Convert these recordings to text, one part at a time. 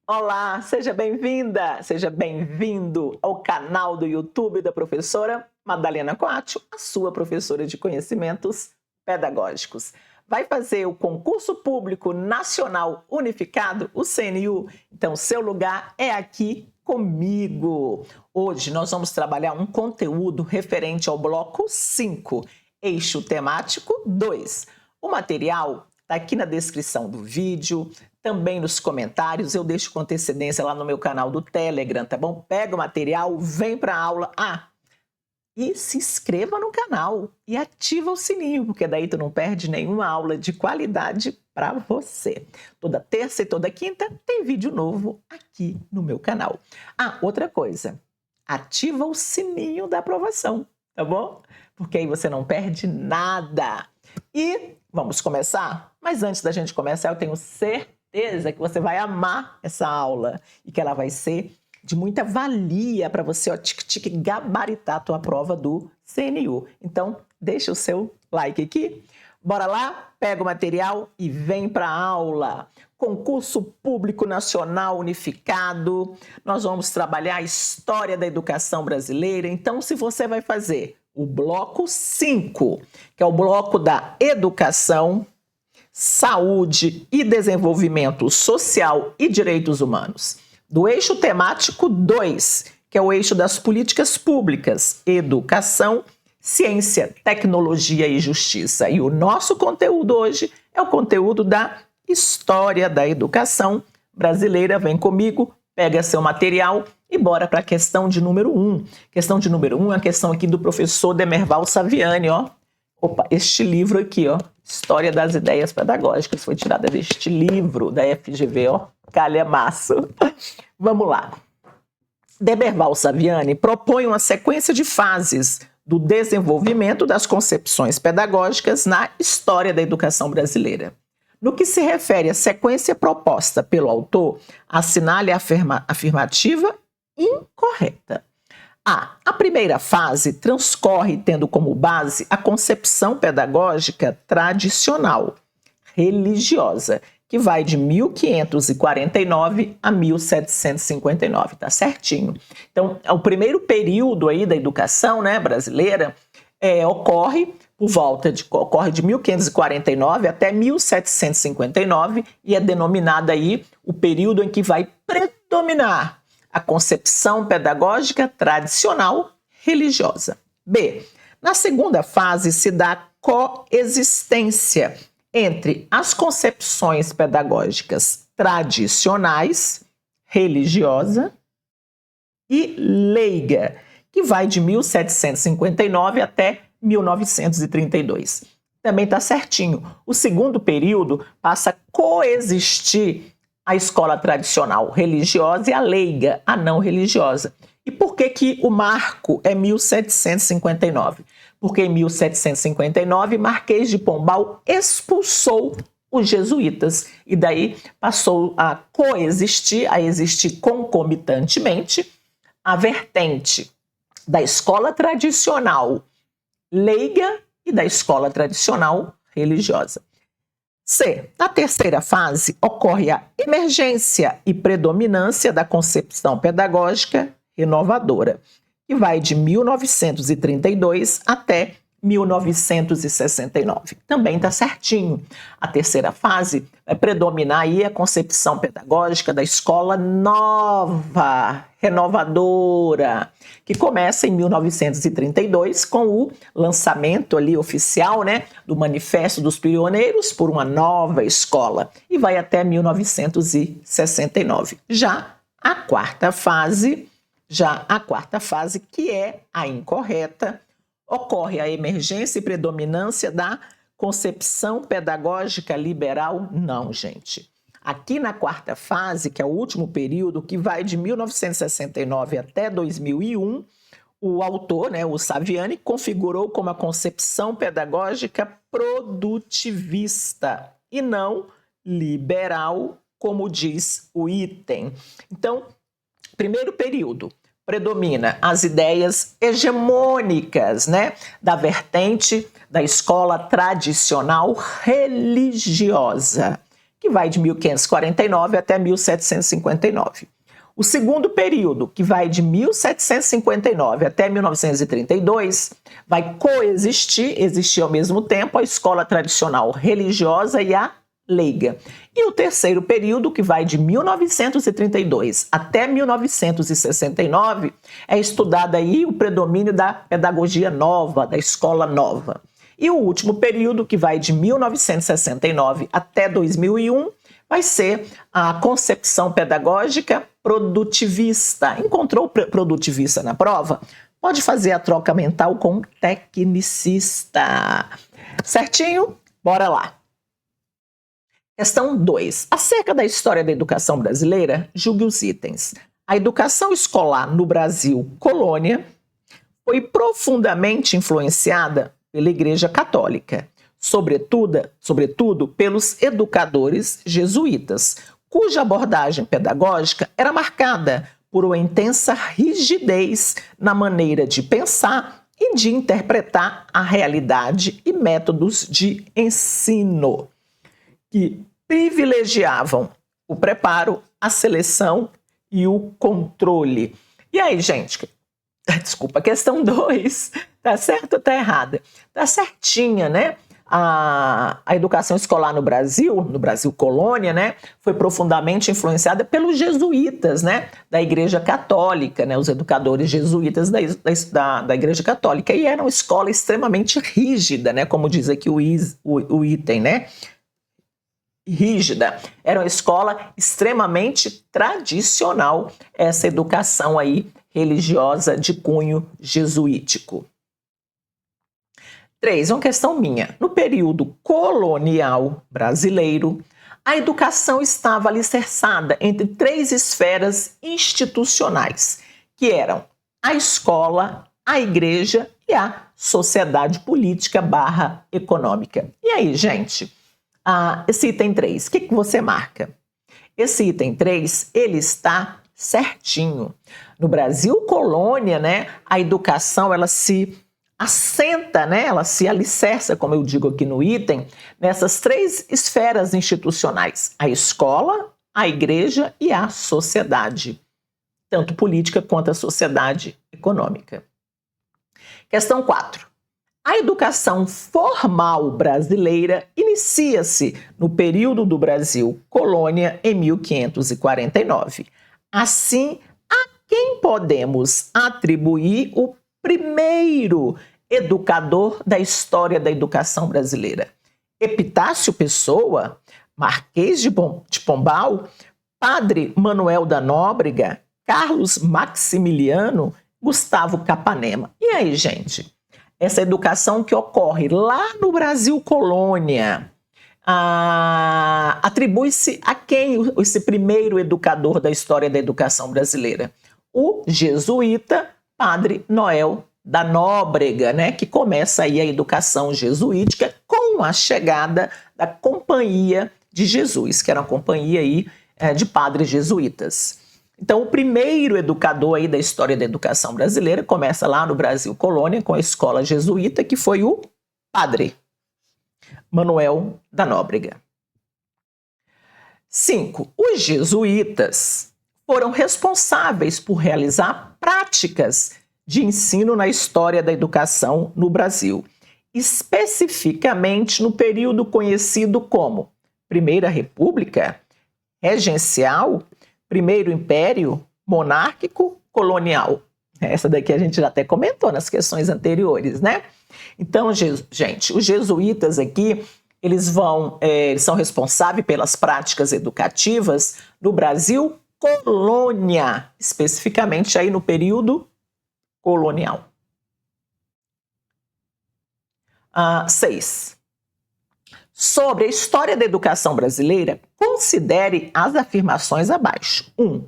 Olá, seja bem-vinda, seja bem-vindo ao canal do YouTube da professora Madalena Coatio, a sua professora de conhecimentos pedagógicos. Vai fazer o Concurso Público Nacional Unificado, o CNU? Então, seu lugar é aqui comigo. Hoje nós vamos trabalhar um conteúdo referente ao bloco 5, eixo temático 2. O material está aqui na descrição do vídeo, também nos comentários, eu deixo com antecedência lá no meu canal do Telegram, tá bom? Pega o material, vem para a aula. E se inscreva no canal e ativa o sininho, porque daí tu não perde nenhuma aula de qualidade para você. Toda terça e toda quinta tem vídeo novo aqui no meu canal. Outra coisa, ativa o sininho da aprovação, tá bom? Porque aí você não perde nada. E vamos começar? Mas antes da gente começar, eu tenho certeza que você vai amar essa aula e que ela vai ser de muita valia para você, gabaritar a tua prova do CNU. Então, deixa o seu like aqui. Bora lá? Pega o material e vem para a aula. Concurso Público Nacional Unificado. Nós vamos trabalhar a história da educação brasileira. Então, se você vai fazer o bloco 5, que é o bloco da educação, saúde e desenvolvimento social e direitos humanos, do eixo temático 2, que é o eixo das políticas públicas, educação, ciência, tecnologia e justiça. E o nosso conteúdo hoje é o conteúdo da história da educação brasileira. Vem comigo, pega seu material e bora para a questão de número 1. Questão de número 1 é a questão aqui do professor Demerval Saviani, ó. Este livro aqui, ó, História das Ideias Pedagógicas, foi tirada deste livro da FGV, ó, calhamaço. Vamos lá. Demerval Saviani propõe uma sequência de fases do desenvolvimento das concepções pedagógicas na história da educação brasileira. No que se refere à sequência proposta pelo autor, assinale a afirmativa incorreta. A primeira fase transcorre tendo como base a concepção pedagógica tradicional, religiosa, que vai de 1549 a 1759, tá certinho? Então, o primeiro período aí da educação, né, brasileira ocorre de 1549 até 1759 e é denominado aí o período em que vai predominar a concepção pedagógica tradicional religiosa. B. Na segunda fase se dá coexistência entre as concepções pedagógicas tradicionais, religiosa e leiga, que vai de 1759 até 1932. Também está certinho. O segundo período passa a coexistir a escola tradicional religiosa e a leiga, a não religiosa. E por que o marco é 1759? Porque em 1759, Marquês de Pombal expulsou os jesuítas e daí passou a coexistir, a existir concomitantemente a vertente da escola tradicional leiga e da escola tradicional religiosa. C. Na terceira fase, ocorre a emergência e predominância da concepção pedagógica renovadora, que vai de 1932 até 1969. Também está certinho. A terceira fase vai predominar aí a concepção pedagógica da escola nova, renovadora, que começa em 1932 com o lançamento ali oficial, né, do Manifesto dos Pioneiros por uma nova escola e vai até 1969. Já a quarta fase, que é a incorreta, ocorre a emergência e predominância da concepção pedagógica liberal? Não, gente. Aqui na quarta fase, que é o último período, que vai de 1969 até 2001, o autor, né, o Saviani, configurou como a concepção pedagógica produtivista e não liberal, como diz o item. Então, primeiro período, predomina as ideias hegemônicas, né, da vertente da escola tradicional religiosa, que vai de 1549 até 1759. O segundo período, que vai de 1759 até 1932, vai existir ao mesmo tempo a escola tradicional religiosa e a leiga. E o terceiro período, que vai de 1932 até 1969, é estudado aí o predomínio da pedagogia nova, da escola nova. E o último período, que vai de 1969 até 2001, vai ser a concepção pedagógica produtivista. Encontrou produtivista na prova? Pode fazer a troca mental com tecnicista. Certinho? Bora lá. Questão 2. Acerca da história da educação brasileira, julgue os itens. A educação escolar no Brasil, colônia, foi profundamente influenciada pela Igreja Católica, sobretudo pelos educadores jesuítas, cuja abordagem pedagógica era marcada por uma intensa rigidez na maneira de pensar e de interpretar a realidade e métodos de ensino, que privilegiavam o preparo, a seleção e o controle. E aí, gente, desculpa, questão 2, tá certo ou tá errada? Tá certinha, né? A educação escolar no Brasil colônia, né, foi profundamente influenciada pelos jesuítas, né, da Igreja Católica, né, os educadores jesuítas da Igreja Católica, e era uma escola extremamente rígida, né, como diz aqui o item, né, rígida. Era uma escola extremamente tradicional, essa educação aí religiosa de cunho jesuítico. 3, uma questão minha. No período colonial brasileiro, a educação estava alicerçada entre 3 esferas institucionais, que eram a escola, a igreja e a sociedade política / econômica. E aí, gente, esse item 3, o que você marca? Esse item 3, ele está certinho. No Brasil colônia, né, a educação, ela se assenta, né, ela se alicerça, como eu digo aqui no item, nessas 3 esferas institucionais: a escola, a igreja e a sociedade, tanto política quanto a sociedade econômica. Questão 4. A educação formal brasileira inicia-se no período do Brasil colônia em 1549. Assim, a quem podemos atribuir o primeiro educador da história da educação brasileira? Epitácio Pessoa, Marquês de Pombal, Padre Manuel da Nóbrega, Carlos Maximiliano, Gustavo Capanema. E aí, gente? Essa educação que ocorre lá no Brasil colônia, atribui-se a quem esse primeiro educador da história da educação brasileira? O jesuíta Padre Noel da Nóbrega, né, que começa aí a educação jesuítica com a chegada da Companhia de Jesus, que era uma companhia aí, de padres jesuítas. Então, o primeiro educador aí da história da educação brasileira começa lá no Brasil colônia com a escola jesuíta, que foi o Padre Manuel da Nóbrega. 5. Os jesuítas foram responsáveis por realizar práticas de ensino na história da educação no Brasil, especificamente no período conhecido como Primeira República, Regencial, Primeiro Império, Monárquico, Colonial. Essa daqui a gente já até comentou nas questões anteriores, né? Então, gente, os jesuítas aqui, eles são responsáveis pelas práticas educativas no Brasil colônia, especificamente aí no período colonial. 6. Sobre a história da educação brasileira, considere as afirmações abaixo. 1.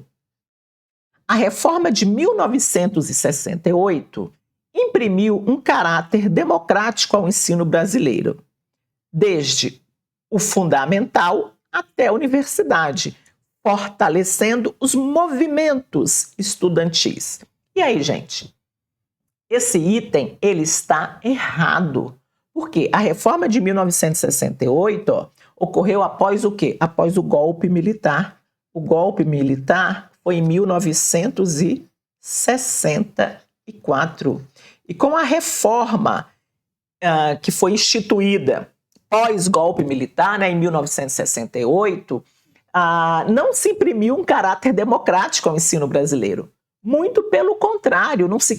A reforma de 1968 imprimiu um caráter democrático ao ensino brasileiro, desde o fundamental até a universidade, fortalecendo os movimentos estudantis. E aí, gente? Esse item, ele está errado. Porque a reforma de 1968, ocorreu após o quê? Após o golpe militar. O golpe militar foi em 1964. E com a reforma que foi instituída pós-golpe militar, né, em 1968, não se imprimiu um caráter democrático ao ensino brasileiro. Muito pelo contrário, não se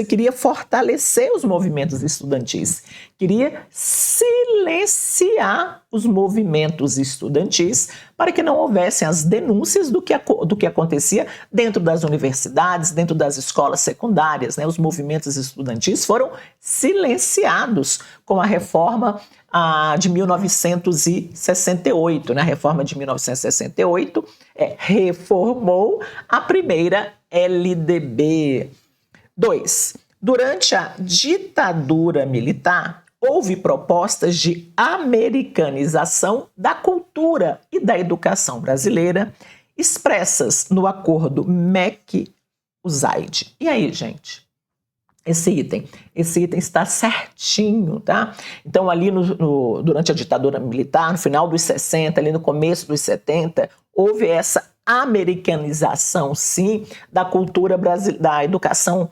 queria fortalecer os movimentos estudantis, queria silenciar os movimentos estudantis para que não houvessem as denúncias do que acontecia dentro das universidades, dentro das escolas secundárias, né? Os movimentos estudantis foram silenciados com a reforma de 1968, né? A reforma de 1968 reformou a primeira LDB. 2. Durante a ditadura militar, houve propostas de americanização da cultura e da educação brasileira, expressas no acordo MEC-USAID. E aí, gente? Esse item está certinho, tá? Então, ali durante a ditadura militar, no final dos 60, ali no começo dos 70, houve essa americanização, sim, da cultura brasileira, da educação,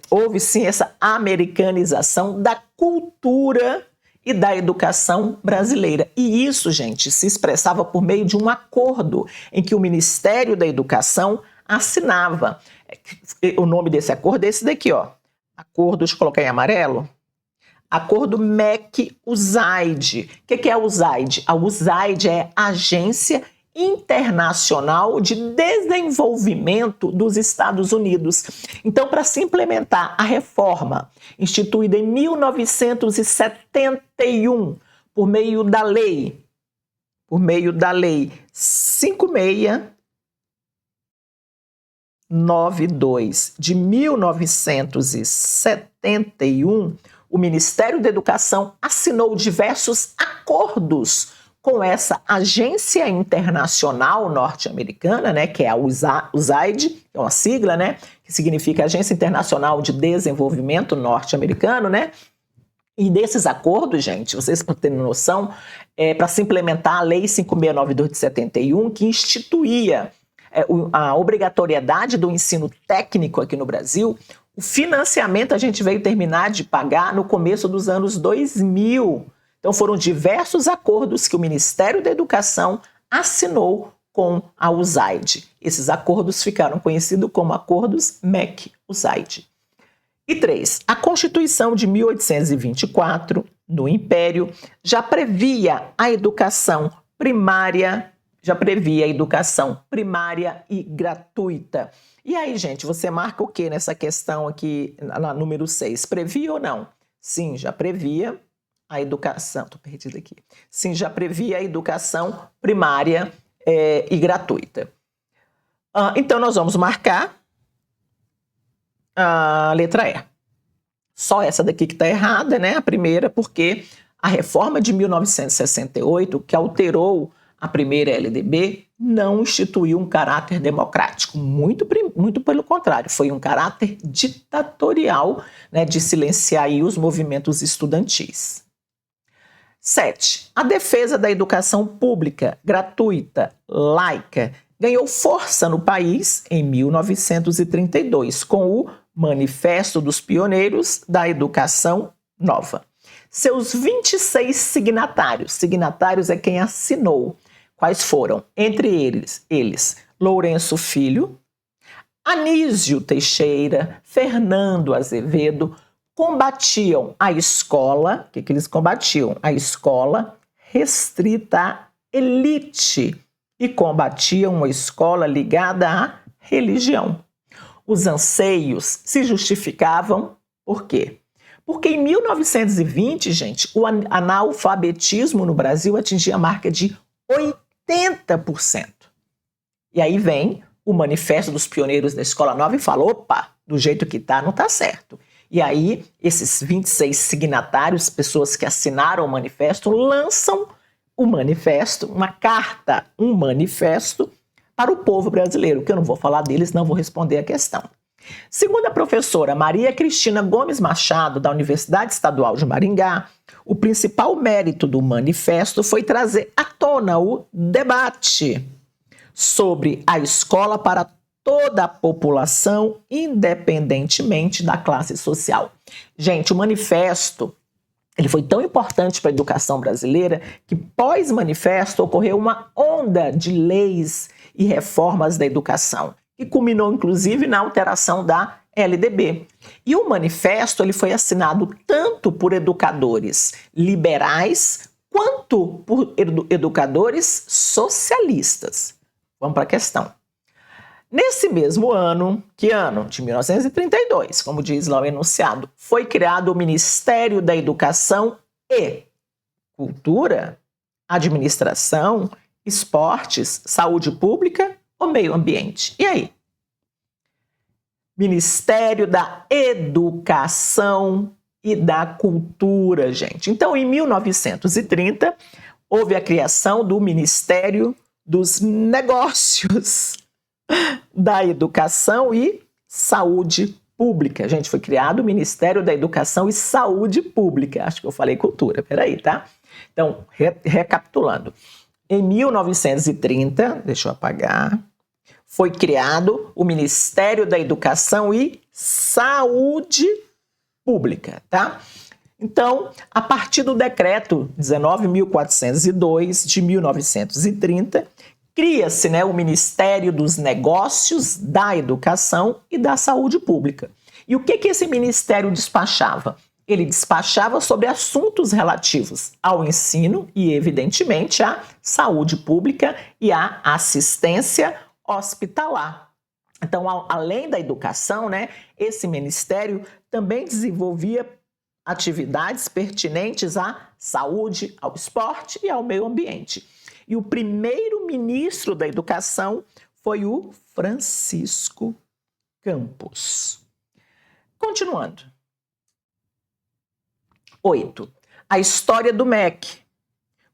houve, sim, essa americanização da cultura e da educação brasileira. E isso, gente, se expressava por meio de um acordo em que o Ministério da Educação assinava. O nome desse acordo é esse daqui, ó. Acordo, deixa eu colocar em amarelo. Acordo MEC-USAID. O que é a USAID? A USAID é a Agência Internacional de Desenvolvimento dos Estados Unidos. Então, para se implementar a reforma instituída em 1971 por meio da lei 5692 de 1971, o Ministério da Educação assinou diversos acordos com essa agência internacional norte-americana, né, que é a USAID, é uma sigla, né, que significa Agência Internacional de Desenvolvimento Norte-Americano, né? E desses acordos, gente, vocês para terem noção, para se implementar a Lei 5692 de 71, que instituía a obrigatoriedade do ensino técnico aqui no Brasil, o financiamento a gente veio terminar de pagar no começo dos anos 2000. Então foram diversos acordos que o Ministério da Educação assinou com a USAID. Esses acordos ficaram conhecidos como acordos MEC-USAID. E 3. A Constituição de 1824, no Império, já previa a educação primária e gratuita. E aí, gente, você marca o que nessa questão aqui, na número 6? Previa ou não? Sim, já previa a educação. Estou perdida aqui. Sim, já previa a educação primária e gratuita. Então, nós vamos marcar a letra E. Só essa daqui que está errada, né? A primeira, porque a reforma de 1968, que alterou a primeira LDB, não instituiu um caráter democrático. Muito pelo contrário, foi um caráter ditatorial, né, de silenciar aí os movimentos estudantis. 7. A defesa da educação pública, gratuita, laica, ganhou força no país em 1932, com o Manifesto dos Pioneiros da Educação Nova. Seus 26 signatários é quem assinou. Quais foram? Entre eles Lourenço Filho, Anísio Teixeira, Fernando Azevedo, combatiam a escola, o que eles combatiam? A escola restrita à elite e combatiam uma escola ligada à religião. Os anseios se justificavam por quê? Porque em 1920, gente, o analfabetismo no Brasil atingia a marca de 80%. E aí vem o Manifesto dos Pioneiros da Escola Nova e fala, opa, do jeito que tá, não tá certo. E aí, esses 26 signatários, pessoas que assinaram o manifesto, lançam o manifesto, uma carta, um manifesto para o povo brasileiro, que eu não vou falar deles, não vou responder a questão. Segundo a professora Maria Cristina Gomes Machado, da Universidade Estadual de Maringá, o principal mérito do manifesto foi trazer à tona o debate sobre a escola para toda a população, independentemente da classe social. Gente, o manifesto ele foi tão importante para a educação brasileira que, pós-manifesto, ocorreu uma onda de leis e reformas da educação, que culminou, inclusive, na alteração da LDB. E o manifesto ele foi assinado tanto por educadores liberais quanto por educadores socialistas. Vamos para a questão. Nesse mesmo ano, que ano? De 1932, como diz lá o enunciado, foi criado o Ministério da Educação e Cultura, Administração, Esportes, Saúde Pública ou Meio Ambiente? E aí? Ministério da Educação e da Cultura, gente. Então, em 1930, houve a criação do Ministério dos Negócios, da Educação e Saúde Pública. Gente, foi criado o Ministério da Educação e Saúde Pública. Acho que eu falei cultura, peraí, tá? Então, recapitulando. Em 1930, deixa eu apagar, foi criado o Ministério da Educação e Saúde Pública, tá? Então, a partir do decreto 19.402 de 1930, cria-se, né, o Ministério dos Negócios, da Educação e da Saúde Pública. E o que esse ministério despachava? Ele despachava sobre assuntos relativos ao ensino e, evidentemente, à saúde pública e à assistência hospitalar. Então, além da educação, né, esse ministério também desenvolvia atividades pertinentes à saúde, ao esporte e ao meio ambiente. E o primeiro ministro da Educação foi o Francisco Campos. Continuando. 8. A história do MEC,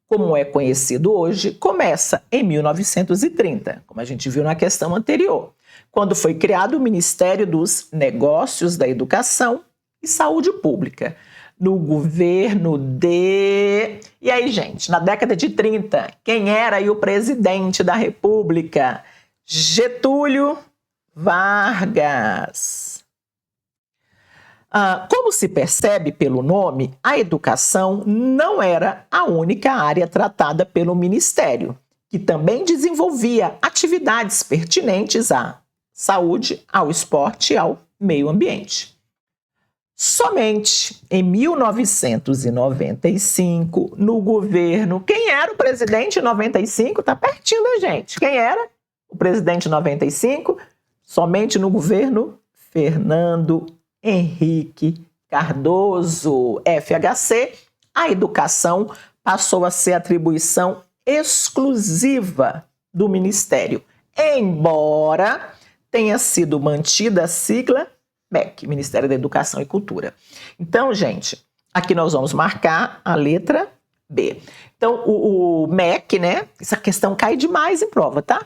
como é conhecido hoje, começa em 1930, como a gente viu na questão anterior, quando foi criado o Ministério dos Negócios da Educação e Saúde Pública, no governo de... E aí, gente, na década de 30, quem era aí o presidente da República? Getúlio Vargas. Como se percebe pelo nome, a educação não era a única área tratada pelo Ministério, que também desenvolvia atividades pertinentes à saúde, ao esporte e ao meio ambiente. Somente em 1995, no governo... Quem era o presidente em 95? Tá pertinho da gente. Quem era o presidente em 95? Somente no governo Fernando Henrique Cardoso, FHC, a educação passou a ser atribuição exclusiva do Ministério, embora tenha sido mantida a sigla MEC, Ministério da Educação e Cultura. Então, gente, aqui nós vamos marcar a letra B. Então, o MEC, né? Essa questão cai demais em prova, tá?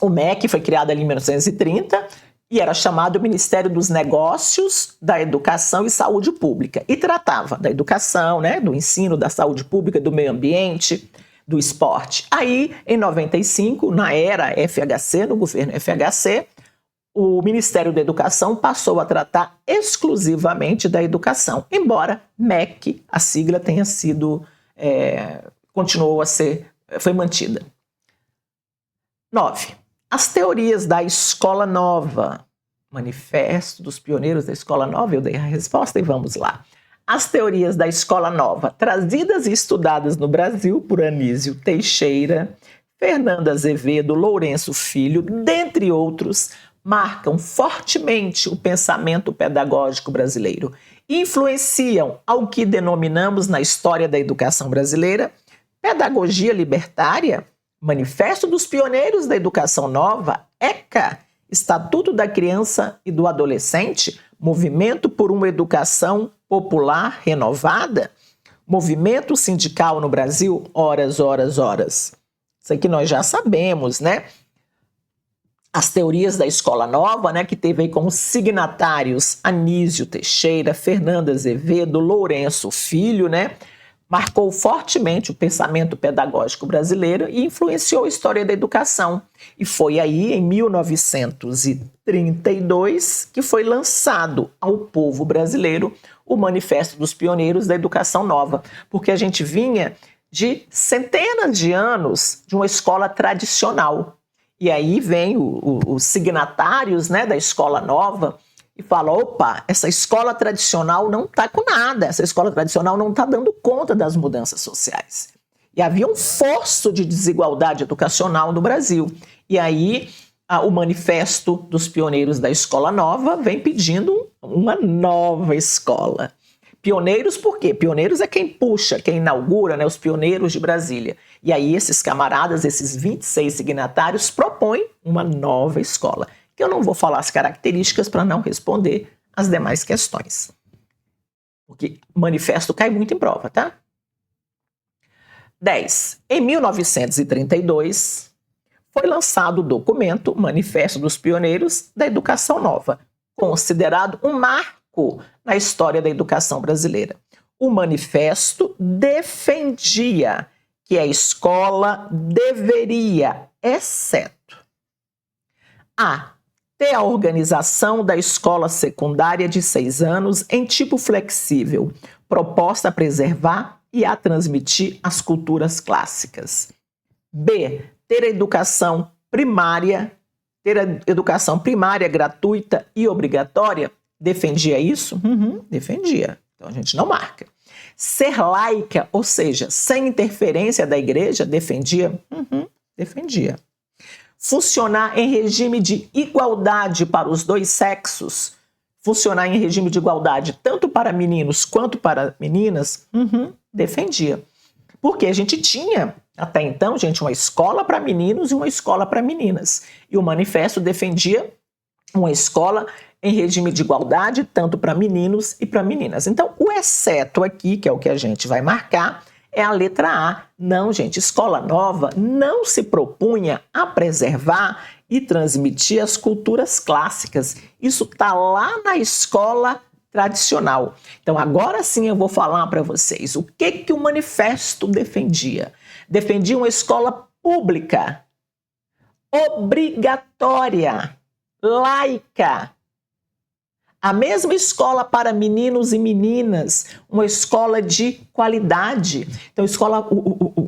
O MEC foi criado ali em 1930 e era chamado Ministério dos Negócios, da Educação e Saúde Pública. E tratava da educação, né? Do ensino, da saúde pública, do meio ambiente, do esporte. Aí, em 95, na era FHC, no governo FHC, o Ministério da Educação passou a tratar exclusivamente da educação, embora MEC, a sigla, tenha sido, continuou a ser, foi mantida. 9. As teorias da Escola Nova. Manifesto dos Pioneiros da Escola Nova, eu dei a resposta e vamos lá. As teorias da Escola Nova, trazidas e estudadas no Brasil por Anísio Teixeira, Fernando Azevedo, Lourenço Filho, dentre outros, marcam fortemente o pensamento pedagógico brasileiro e influenciam ao que denominamos na história da educação brasileira pedagogia libertária, Manifesto dos Pioneiros da Educação Nova, ECA, Estatuto da Criança e do Adolescente, Movimento por uma Educação Popular Renovada, Movimento Sindical no Brasil, horas. Isso aqui nós já sabemos, né? as teorias da Escola Nova, né, que teve aí como signatários Anísio Teixeira, Fernando Azevedo, Lourenço Filho, né, marcou fortemente o pensamento pedagógico brasileiro e influenciou a história da educação. E foi aí, em 1932, que foi lançado ao povo brasileiro o Manifesto dos Pioneiros da Educação Nova, porque a gente vinha de centenas de anos de uma escola tradicional. E aí vem os signatários, né, da Escola Nova e falam, opa, essa escola tradicional não está com nada, essa escola tradicional não está dando conta das mudanças sociais. E havia um fosso de desigualdade educacional no Brasil. E aí o Manifesto dos Pioneiros da Escola Nova vem pedindo uma nova escola. Pioneiros por quê? Pioneiros é quem puxa, quem inaugura, né, os pioneiros de Brasília. E aí esses camaradas, esses 26 signatários, propõem uma nova escola. Que eu não vou falar as características para não responder as demais questões. Porque o manifesto cai muito em prova, tá? 10. Em 1932, foi lançado o documento Manifesto dos Pioneiros da Educação Nova, considerado um marco na história da educação brasileira. O manifesto defendia que a escola deveria, exceto a ter a organização da escola secundária de 6 anos em tipo flexível, proposta a preservar e a transmitir as culturas clássicas. B. Ter a educação primária gratuita e obrigatória. Defendia isso? Defendia. Então a gente não marca. Ser laica, ou seja, sem interferência da igreja, defendia? Defendia. Funcionar em regime de igualdade para os dois sexos? Funcionar em regime de igualdade tanto para meninos quanto para meninas? Defendia. Porque a gente tinha, até então, gente, uma escola para meninos e uma escola para meninas. E o manifesto defendia uma escola em regime de igualdade, tanto para meninos e para meninas. Então, o exceto aqui, que é o que a gente vai marcar, é a letra A. Não, gente, Escola Nova não se propunha a preservar e transmitir as culturas clássicas. Isso está lá na escola tradicional. Então, agora sim eu vou falar para vocês o que o manifesto defendia. Defendia uma escola pública, obrigatória, laica. A mesma escola para meninos e meninas, uma escola de qualidade. Então,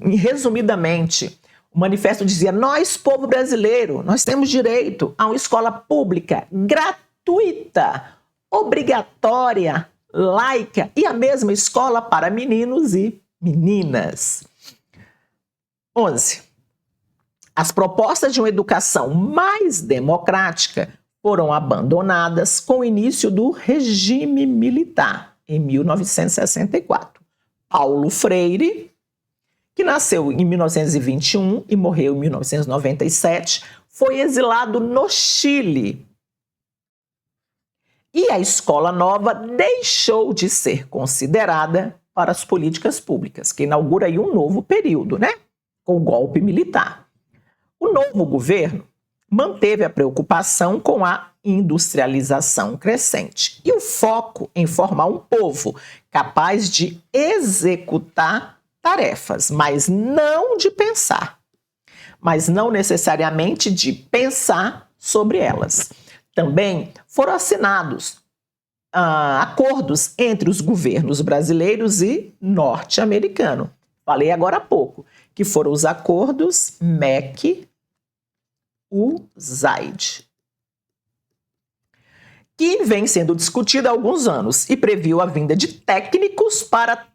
resumidamente, o manifesto dizia, nós, povo brasileiro, nós temos direito a uma escola pública, gratuita, obrigatória, laica e a mesma escola para meninos e meninas. 11. As propostas de uma educação mais democrática foram abandonadas com o início do regime militar, em 1964. Paulo Freire, que nasceu em 1921 e morreu em 1997, foi exilado no Chile. E a Escola Nova deixou de ser considerada para as políticas públicas, que inaugura aí um novo período, né? Com o golpe militar. O novo governo manteve a preocupação com a industrialização crescente e o foco em formar um povo capaz de executar tarefas, mas não de pensar, mas não necessariamente de pensar sobre elas. Também foram assinados acordos entre os governos brasileiros e norte-americano. Falei agora há pouco, que foram os acordos MEC-USAID, que vem sendo discutido há alguns anos e previu a vinda de técnicos para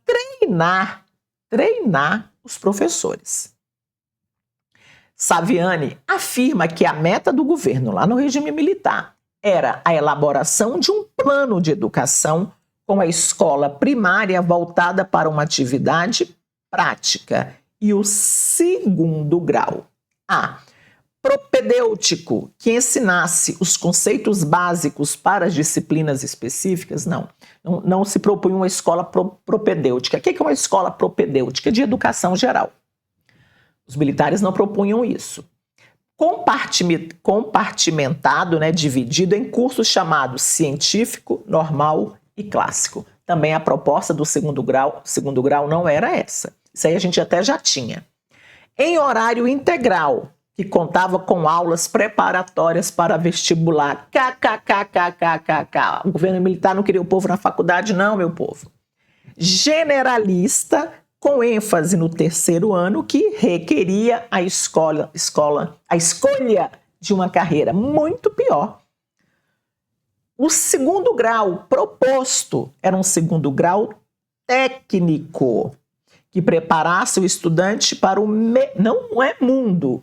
treinar os professores. Saviani afirma que a meta do governo lá no regime militar era a elaboração de um plano de educação com a escola primária voltada para uma atividade prática e o segundo grau. Propedêutico, que ensinasse os conceitos básicos para as disciplinas específicas, não se propunha uma escola propedêutica. O que é uma escola propedêutica? De educação geral. Os militares não propunham isso. compartimentado, né, dividido em cursos chamados científico, normal e clássico. Também a proposta do segundo grau não era essa. Isso aí a gente até já tinha. Em horário integral, que contava com aulas preparatórias para vestibular. KKKKKKK. O governo militar não queria o povo na faculdade, não, meu povo. Generalista, com ênfase no terceiro ano, que requeria a escolha de uma carreira. Muito pior. O segundo grau proposto era um segundo grau técnico, que preparasse o estudante para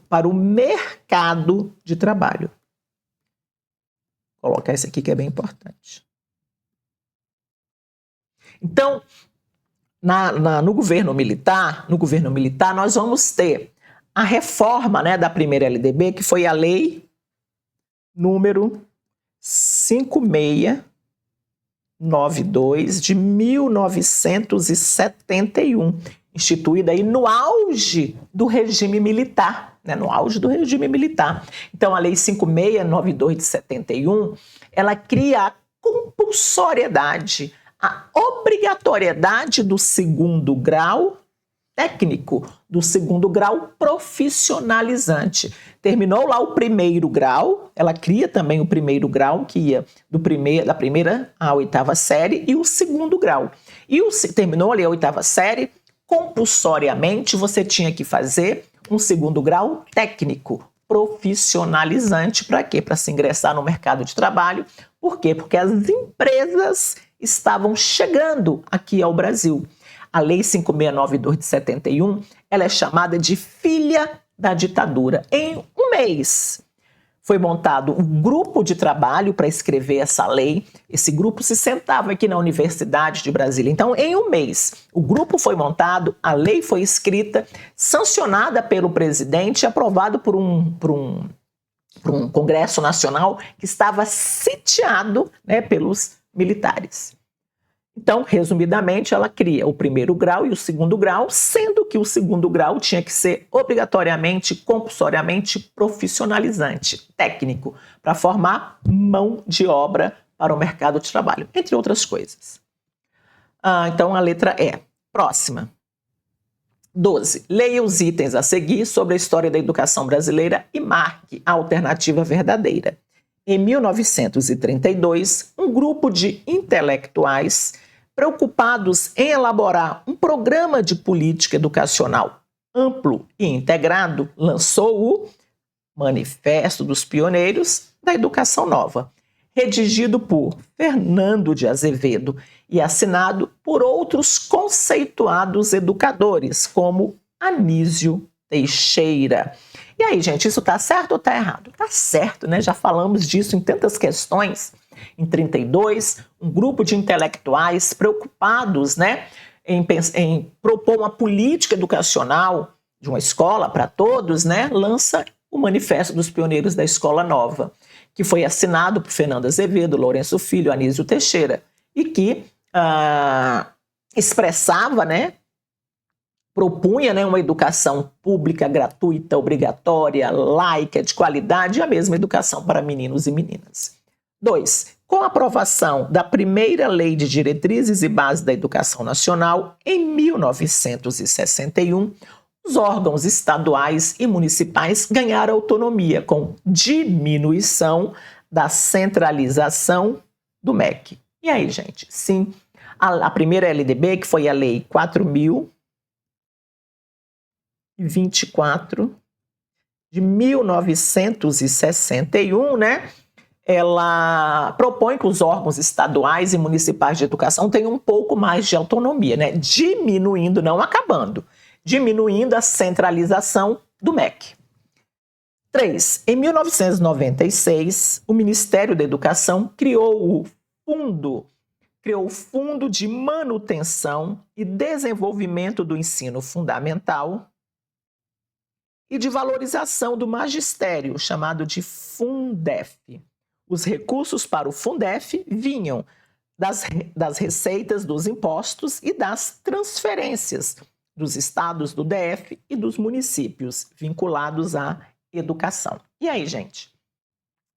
para o mercado de trabalho. Vou colocar isso aqui que é bem importante. Então, no governo militar, nós vamos ter a reforma, né, da primeira LDB, que foi a lei número 5692 de 1971, instituída aí no auge do regime militar, né, Então, a lei 5692 de 71, ela cria a compulsoriedade, a obrigatoriedade do segundo grau técnico, do segundo grau profissionalizante. Terminou lá o primeiro grau, ela cria também o primeiro grau, que ia da primeira à oitava série, e o segundo grau. Terminou ali a oitava série, compulsoriamente você tinha que fazer um segundo grau técnico, profissionalizante. Para quê? Para se ingressar no mercado de trabalho. Por quê? Porque as empresas estavam chegando aqui ao Brasil. A Lei 5692 de 71, ela é chamada de filha da ditadura. Em um mês, foi montado um grupo de trabalho para escrever essa lei. Esse grupo se sentava aqui na Universidade de Brasília. Então, em um mês, o grupo foi montado, a lei foi escrita, sancionada pelo presidente e aprovado por um Congresso Nacional que estava sitiado, né, pelos militares. Então, resumidamente, ela cria o primeiro grau e o segundo grau, sendo que o segundo grau tinha que ser obrigatoriamente, compulsoriamente profissionalizante, técnico, para formar mão de obra para o mercado de trabalho, entre outras coisas. Então, a letra E. Próxima. 12. Leia os itens a seguir sobre a história da educação brasileira e marque a alternativa verdadeira. Em 1932, um grupo de intelectuais preocupados em elaborar um programa de política educacional amplo e integrado, lançou o Manifesto dos Pioneiros da Educação Nova, redigido por Fernando de Azevedo e assinado por outros conceituados educadores, como Anísio Teixeira. E aí, gente, isso está certo ou está errado? Está certo, né? Já falamos disso em tantas questões. Em 32, um grupo de intelectuais preocupados, né, em propor uma política educacional de uma escola para todos, né, lança o Manifesto dos Pioneiros da Escola Nova, que foi assinado por Fernando Azevedo, Lourenço Filho, Anísio Teixeira, e que expressava, né, propunha, né, uma educação pública, gratuita, obrigatória, laica, de qualidade, e a mesma educação para meninos e meninas. 2. Com a aprovação da primeira Lei de Diretrizes e Bases da Educação Nacional, em 1961, os órgãos estaduais e municipais ganharam autonomia, com diminuição da centralização do MEC. E aí, gente? Sim, a primeira LDB, que foi a Lei 4.024 de 1961, né? Ela propõe que os órgãos estaduais e municipais de educação tenham um pouco mais de autonomia, né? Diminuindo, não acabando, diminuindo a centralização do MEC. 3. Em 1996, o Ministério da Educação criou o Fundo de Manutenção e Desenvolvimento do Ensino Fundamental e de Valorização do Magistério, chamado de Fundef. Os recursos para o Fundef vinham das receitas dos impostos e das transferências dos estados do DF e dos municípios vinculados à educação. E aí, gente?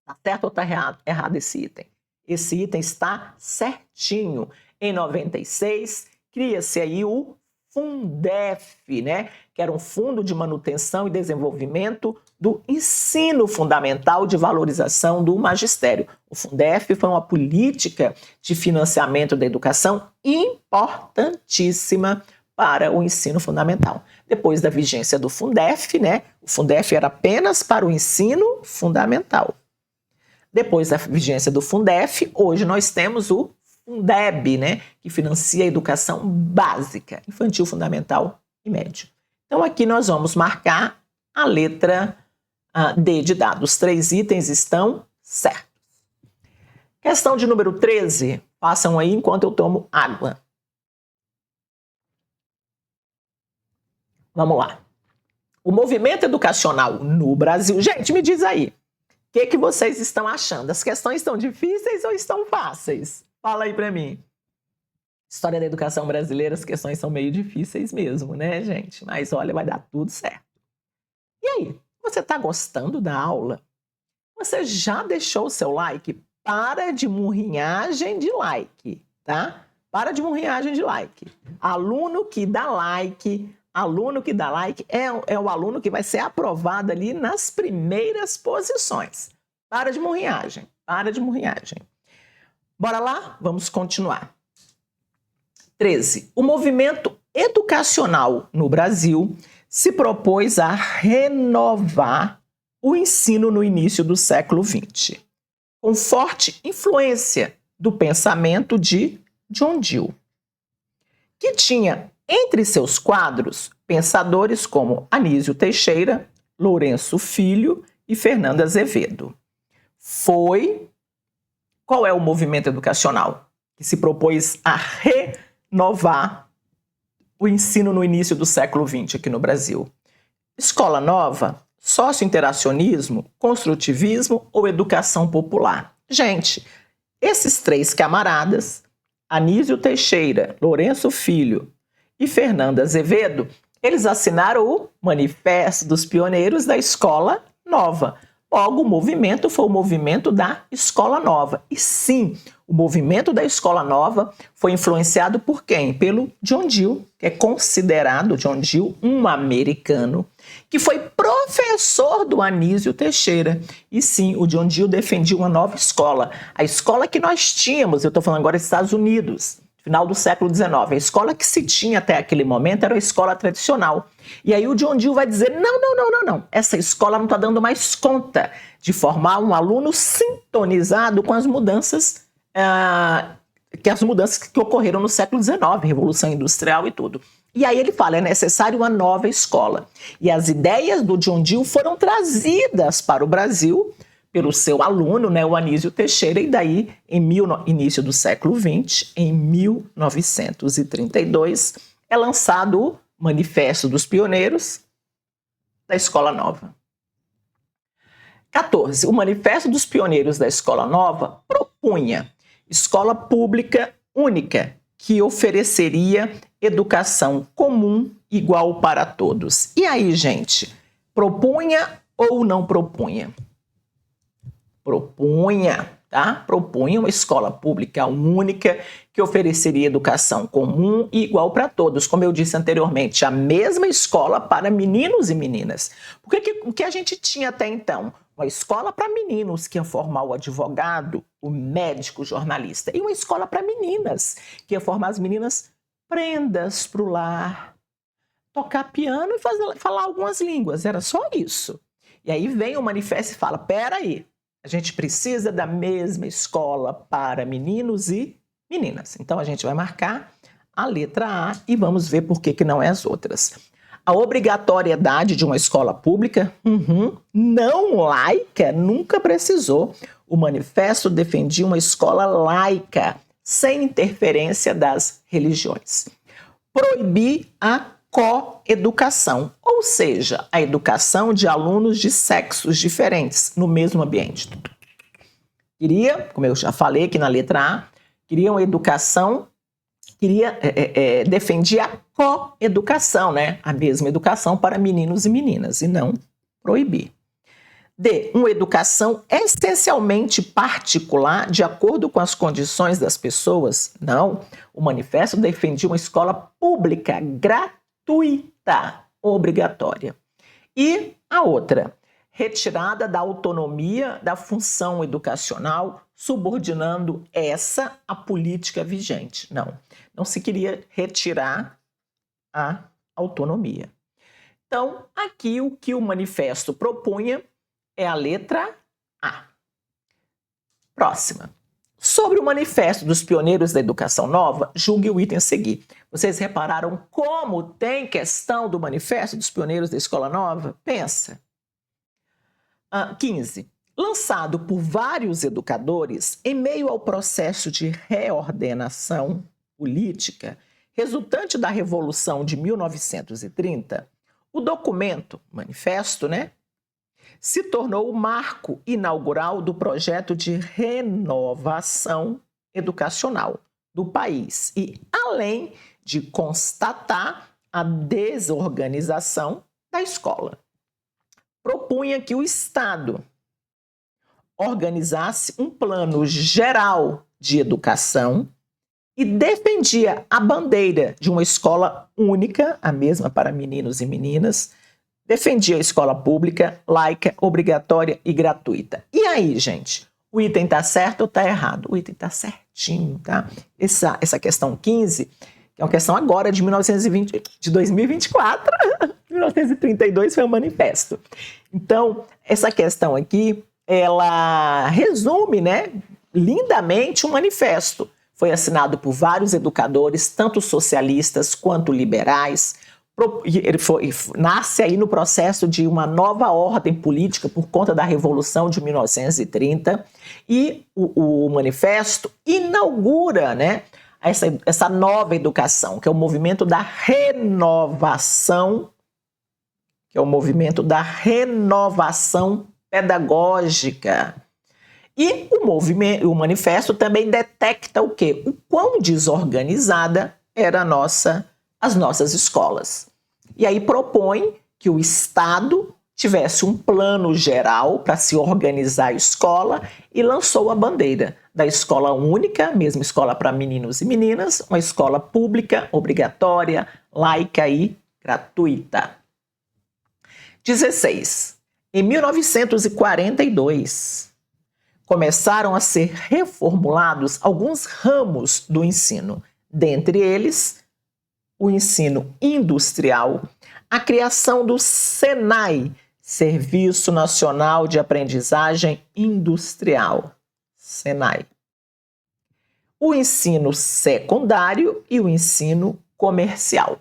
Tá certo ou tá errado esse item? Esse item está certinho. Em 96, cria-se aí o Fundef, né? Que era um Fundo de Manutenção e Desenvolvimento do Ensino Fundamental de Valorização do Magistério. O Fundef foi uma política de financiamento da educação importantíssima para o ensino fundamental. Depois da vigência do Fundef, né? O Fundef era apenas para o ensino fundamental. Depois da vigência do Fundef, hoje nós temos o Fundeb, né, que financia a educação básica, infantil, fundamental e médio. Então aqui nós vamos marcar a letra D de dado. Os 3 itens estão certos. Questão de número 13. Passam aí enquanto eu tomo água. Vamos lá. O movimento educacional no Brasil... Gente, me diz aí. O que vocês estão achando? As questões estão difíceis ou estão fáceis? Fala aí pra mim. História da educação brasileira, as questões são meio difíceis mesmo, né, gente? Mas olha, vai dar tudo certo. E aí, você tá gostando da aula? Você já deixou o seu like? Para de murrinhagem de like, tá? Para de murrinhagem de like. Aluno que dá like é o aluno que vai ser aprovado ali nas primeiras posições. Para de murrinhagem, para de murrinhagem. Bora lá? Vamos continuar. 13. O movimento educacional no Brasil se propôs a renovar o ensino no início do século XX, com forte influência do pensamento de John Dewey, que tinha entre seus quadros pensadores como Anísio Teixeira, Lourenço Filho e Fernando Azevedo. Qual é o movimento educacional que se propôs a renovar o ensino no início do século XX aqui no Brasil? Escola nova, socio-interacionismo, construtivismo ou educação popular? Gente, esses 3 camaradas, Anísio Teixeira, Lourenço Filho e Fernando Azevedo, eles assinaram o Manifesto dos Pioneiros da Escola Nova. Logo, o movimento foi o movimento da Escola Nova. E sim, o movimento da Escola Nova foi influenciado por quem? Pelo John Dewey, que é considerado, John Dewey, um americano, que foi professor do Anísio Teixeira. E sim, o John Dewey defendia uma nova escola. A escola que nós tínhamos, eu estou falando agora dos Estados Unidos, final do século XIX. A escola que se tinha até aquele momento era a escola tradicional. E aí o John Dewey vai dizer, não, essa escola não está dando mais conta de formar um aluno sintonizado com as mudanças que ocorreram no século XIX, Revolução Industrial e tudo. E aí ele fala, é necessário uma nova escola. E as ideias do John Dewey foram trazidas para o Brasil pelo seu aluno, né, o Anísio Teixeira, e daí, início do século XX, em 1932, é lançado o Manifesto dos Pioneiros da Escola Nova. 14. O Manifesto dos Pioneiros da Escola Nova propunha escola pública única, que ofereceria educação comum igual para todos. E aí, gente, propunha ou não propunha? Propunha, tá? Propunha uma escola pública única que ofereceria educação comum e igual para todos. Como eu disse anteriormente, a mesma escola para meninos e meninas. Porque o que a gente tinha até então? Uma escola para meninos que ia formar o advogado, o médico, o jornalista. E uma escola para meninas, que ia formar as meninas prendas para o lar, tocar piano e falar algumas línguas. Era só isso. E aí vem o manifesto e fala, peraí, a gente precisa da mesma escola para meninos e meninas. Então a gente vai marcar a letra A e vamos ver por que não é as outras. A obrigatoriedade de uma escola pública, não laica, nunca precisou. O manifesto defendia uma escola laica, sem interferência das religiões. Proibir a coeducação, ou seja, a educação de alunos de sexos diferentes no mesmo ambiente. Queria, como eu já falei aqui na letra A, queria uma educação, defendia a coeducação, né? A mesma educação para meninos e meninas, e não proibir. D. Uma educação essencialmente particular, de acordo com as condições das pessoas? Não. O manifesto defendia uma escola pública, gratuita, obrigatória. E a outra, retirada da autonomia da função educacional, subordinando essa à política vigente. Não, não se queria retirar a autonomia. Então, aqui o que o manifesto propunha é a letra A. Próxima. Sobre o manifesto dos pioneiros da educação nova, julgue o item a seguir. Vocês repararam como tem questão do manifesto dos pioneiros da escola nova? Pensa. 15. Lançado por vários educadores em meio ao processo de reordenação política resultante da Revolução de 1930, o documento, manifesto, se tornou o marco inaugural do projeto de renovação educacional do país e, além de constatar a desorganização da escola, propunha que o Estado organizasse um plano geral de educação e defendia a bandeira de uma escola única, a mesma para meninos e meninas, defendia a escola pública, laica, obrigatória e gratuita. E aí, gente, o item está certo ou está errado? O item está certinho, tá? Essa questão 15, que é uma questão agora de 2024, 1932 foi um manifesto. Então, essa questão aqui, ela resume, lindamente um manifesto. Foi assinado por vários educadores, tanto socialistas quanto liberais. Ele nasce aí no processo de uma nova ordem política por conta da Revolução de 1930 e o manifesto inaugura essa nova educação, que é o movimento da renovação, pedagógica. E o manifesto também detecta o quê? O quão desorganizada eram as nossas escolas. E aí propõe que o Estado tivesse um plano geral para se organizar a escola e lançou a bandeira da escola única, mesma escola para meninos e meninas, uma escola pública, obrigatória, laica e gratuita. 16. Em 1942, começaram a ser reformulados alguns ramos do ensino, dentre eles o ensino industrial, a criação do SENAI, Serviço Nacional de Aprendizagem Industrial, SENAI, o ensino secundário e o ensino comercial.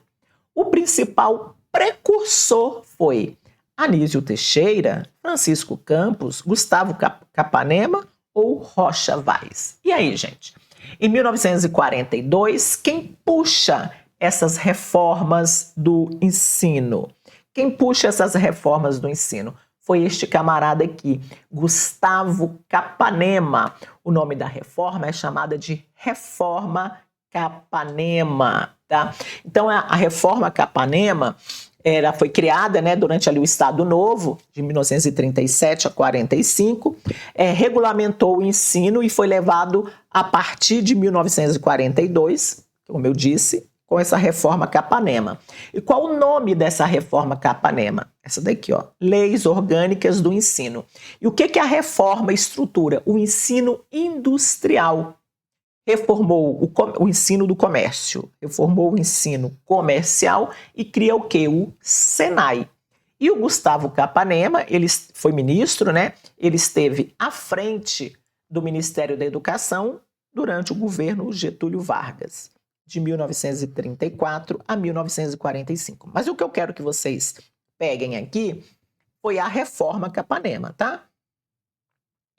O principal precursor foi Anísio Teixeira, Francisco Campos, Gustavo Capanema ou Rocha Vaz. E aí, gente? Em 1942, quem puxa essas reformas do ensino? Quem puxa essas reformas do ensino? Foi este camarada aqui, Gustavo Capanema. O nome da reforma é chamada de Reforma Capanema, tá? Então, a Reforma Capanema foi criada durante ali o Estado Novo, de 1937 a 45, regulamentou o ensino e foi levado a partir de 1942, como eu disse, com essa Reforma Capanema. E qual o nome dessa Reforma Capanema? Essa daqui, ó, Leis Orgânicas do Ensino. E o que a reforma estrutura? O ensino industrial. Reformou o ensino do comércio, reformou o ensino comercial e cria o quê? O SENAI. E o Gustavo Capanema, ele foi ministro, Ele esteve à frente do Ministério da Educação durante o governo Getúlio Vargas, de 1934 a 1945. Mas o que eu quero que vocês peguem aqui foi a Reforma Capanema, tá?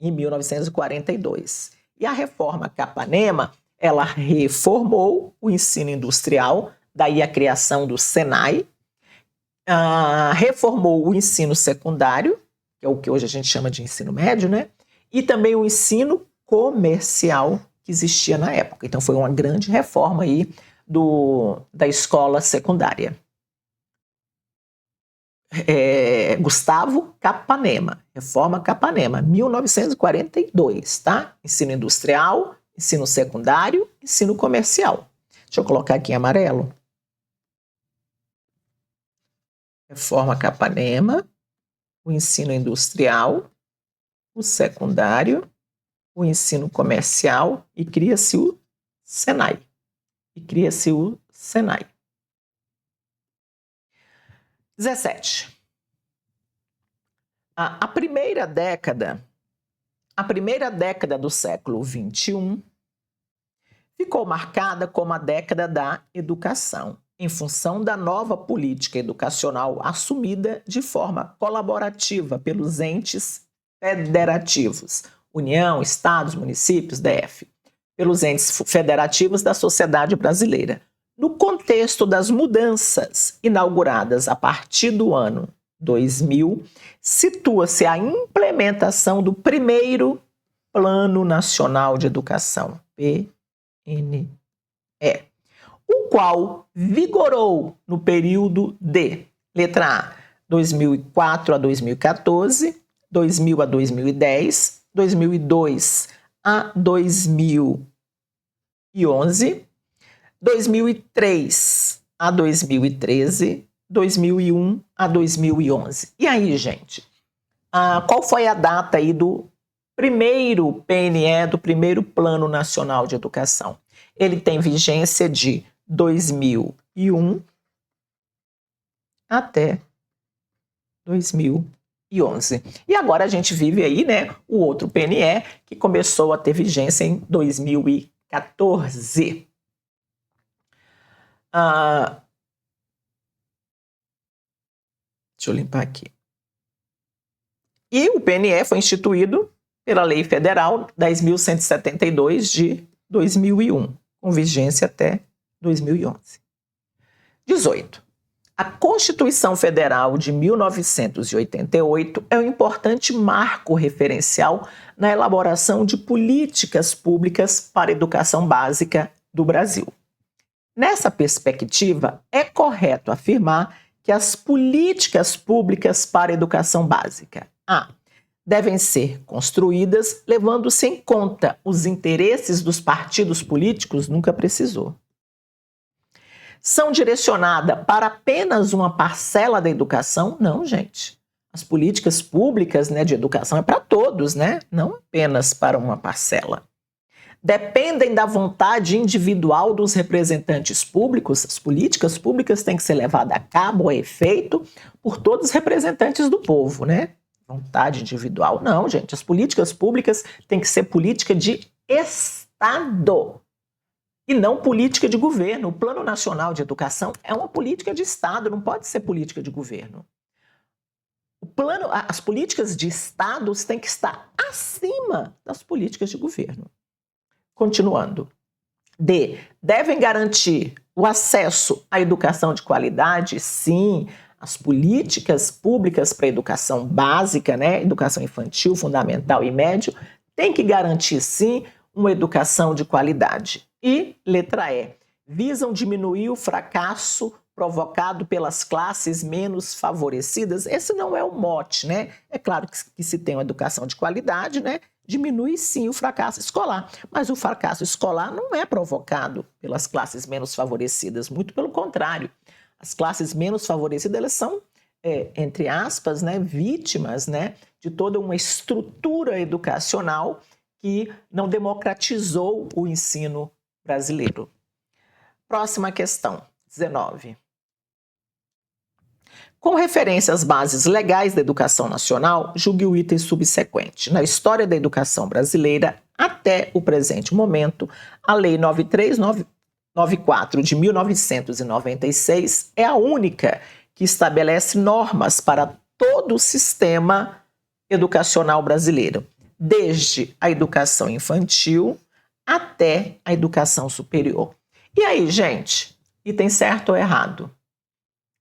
Em 1942. E a Reforma Capanema, ela reformou o ensino industrial, daí a criação do SENAI, reformou o ensino secundário, que é o que hoje a gente chama de ensino médio, e também o ensino comercial que existia na época. Então foi uma grande reforma aí da escola secundária. Gustavo Capanema, Reforma Capanema, 1942, tá? Ensino industrial, ensino secundário, ensino comercial. Deixa eu colocar aqui em amarelo. Reforma Capanema, o ensino industrial, o secundário, o ensino comercial e cria-se o Senai. 17. A primeira década do século XXI ficou marcada como a década da educação, em função da nova política educacional assumida de forma colaborativa pelos entes federativos, União, Estados, municípios, DF, pelos entes federativos da sociedade brasileira. No contexto das mudanças inauguradas a partir do ano 2000, situa-se a implementação do primeiro Plano Nacional de Educação, PNE, o qual vigorou no período de, letra A, 2004 a 2014, 2000 a 2010, 2002 a 2011, 2003 a 2013, 2001 a 2011. E aí, gente, qual foi a data aí do primeiro PNE, do primeiro Plano Nacional de Educação? Ele tem vigência de 2001 até 2011. E agora a gente vive aí, né, o outro PNE, que começou a ter vigência em 2014. Deixa eu limpar aqui. E o PNE foi instituído pela Lei Federal 10.172 de 2001, com vigência até 2011. 18. A Constituição Federal de 1988 é um importante marco referencial na elaboração de políticas públicas para a educação básica do Brasil. Nessa perspectiva, é correto afirmar que as políticas públicas para a educação básica devem ser construídas levando-se em conta os interesses dos partidos políticos, nunca precisou. São direcionadas para apenas uma parcela da educação? Não, gente. As políticas públicas, né, de educação é para todos, né? Não apenas para uma parcela. Dependem da vontade individual dos representantes públicos. As políticas públicas têm que ser levadas a cabo, a efeito, por todos os representantes do povo, né? Vontade individual. Não, gente. As políticas públicas têm que ser política de Estado e não política de governo. O Plano Nacional de Educação é uma política de Estado, não pode ser política de governo. As políticas de Estado têm que estar acima das políticas de governo. Continuando. D. Devem garantir o acesso à educação de qualidade? Sim. As políticas públicas para a educação básica, né, educação infantil, fundamental e médio, têm que garantir, sim, uma educação de qualidade. E, letra E, visam diminuir o fracasso provocado pelas classes menos favorecidas. Esse não é o mote, né? É claro que se tem uma educação de qualidade, né, diminui sim o fracasso escolar. Mas o fracasso escolar não é provocado pelas classes menos favorecidas, muito pelo contrário. As classes menos favorecidas, elas são, entre aspas, né, vítimas, né, de toda uma estrutura educacional que não democratizou o ensino brasileiro. Próxima questão, 19. Com referência às bases legais da educação nacional, julgue o item subsequente. Na história da educação brasileira, até o presente momento, a Lei 9394 de 1996 é a única que estabelece normas para todo o sistema educacional brasileiro, desde a educação infantil até a educação superior. E aí, gente, item certo ou errado?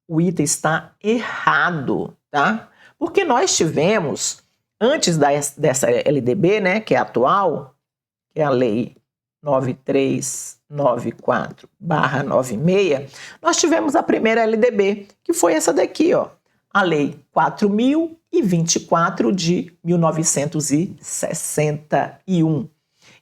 O item está errado, tá? Porque nós tivemos, antes dessa LDB, né, que é atual, que é a Lei 9394/96, nós tivemos a primeira LDB, que foi essa daqui, ó, a Lei 4.024 de 1961.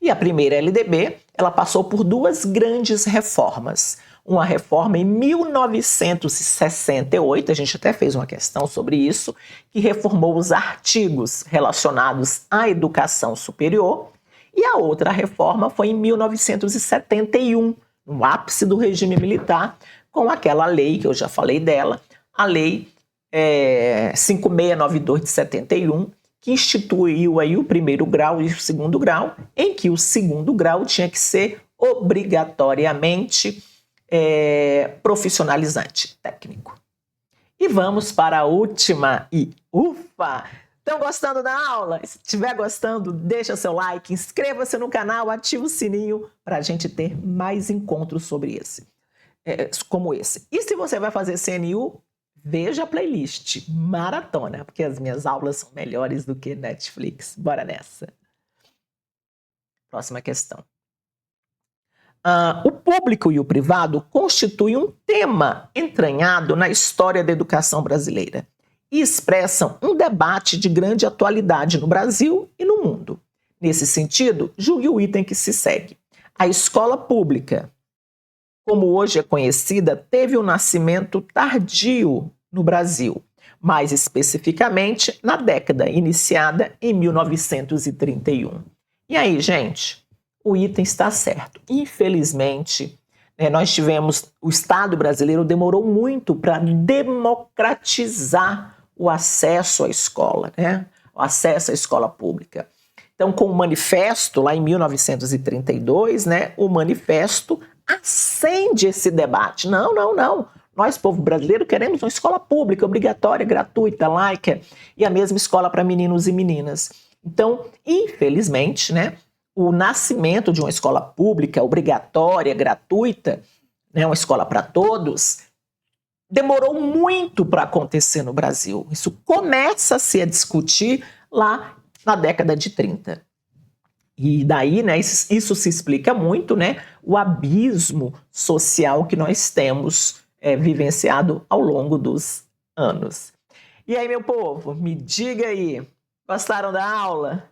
E a primeira LDB, ela passou por duas grandes reformas. Uma reforma em 1968, a gente até fez uma questão sobre isso, que reformou os artigos relacionados à educação superior. E a outra reforma foi em 1971, no ápice do regime militar, com aquela lei que eu já falei dela, a Lei 5692 de 71, que instituiu aí o primeiro grau e o segundo grau, em que o segundo grau tinha que ser obrigatoriamente profissionalizante, técnico. E vamos para a última e ufa! Estão gostando da aula? Se estiver gostando, deixa seu like, inscreva-se no canal, ativa o sininho para a gente ter mais encontros como esse. E se você vai fazer CNU, veja a playlist, maratona, porque as minhas aulas são melhores do que Netflix. Bora nessa. Próxima questão. O público e o privado constituem um tema entranhado na história da educação brasileira e expressam um debate de grande atualidade no Brasil e no mundo. Nesse sentido, julgue o item que se segue. A escola pública, como hoje é conhecida, teve um nascimento tardio no Brasil, mais especificamente na década iniciada em 1931. E aí, gente? O item está certo. Infelizmente, o Estado brasileiro demorou muito para democratizar o acesso à escola, o acesso à escola pública. Então, com o manifesto, lá em 1932, o manifesto acende esse debate. Não. Nós, povo brasileiro, queremos uma escola pública, obrigatória, gratuita, laica, e a mesma escola para meninos e meninas. Então, infelizmente, o nascimento de uma escola pública, obrigatória, gratuita, uma escola para todos, demorou muito para acontecer no Brasil. Isso começa-se a discutir lá na década de 30. E daí, isso se explica muito, o abismo social que nós temos vivenciado ao longo dos anos. E aí, meu povo, me diga aí, gostaram da aula?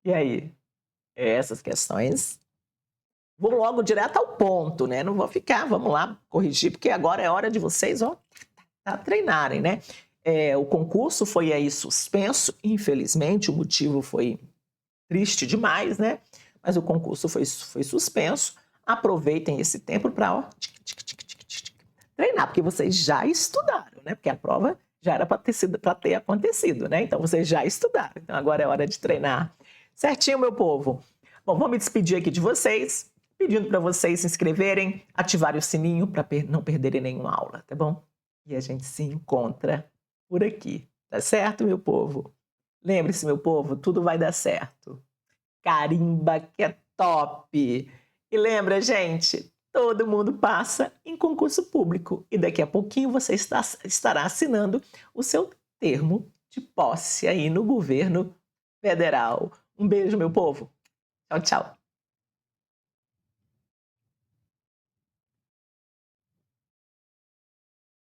E aí? Essas questões, vou logo direto ao ponto, não vou ficar, vamos lá, corrigir, porque agora é hora de vocês, treinarem, o concurso foi aí suspenso, infelizmente, o motivo foi triste demais, mas o concurso foi suspenso. Aproveitem esse tempo para treinar, porque vocês já estudaram, porque a prova já era para ter acontecido, então vocês já estudaram, então agora é hora de treinar. Certinho, meu povo? Bom, vou me despedir aqui de vocês, pedindo para vocês se inscreverem, ativarem o sininho para não perderem nenhuma aula, tá bom? E a gente se encontra por aqui, tá certo, meu povo? Lembre-se, meu povo, tudo vai dar certo. Carimba que é top! E lembra, gente, todo mundo passa em concurso público e daqui a pouquinho você estará assinando o seu termo de posse aí no governo federal. Um beijo, meu povo. Tchau, tchau.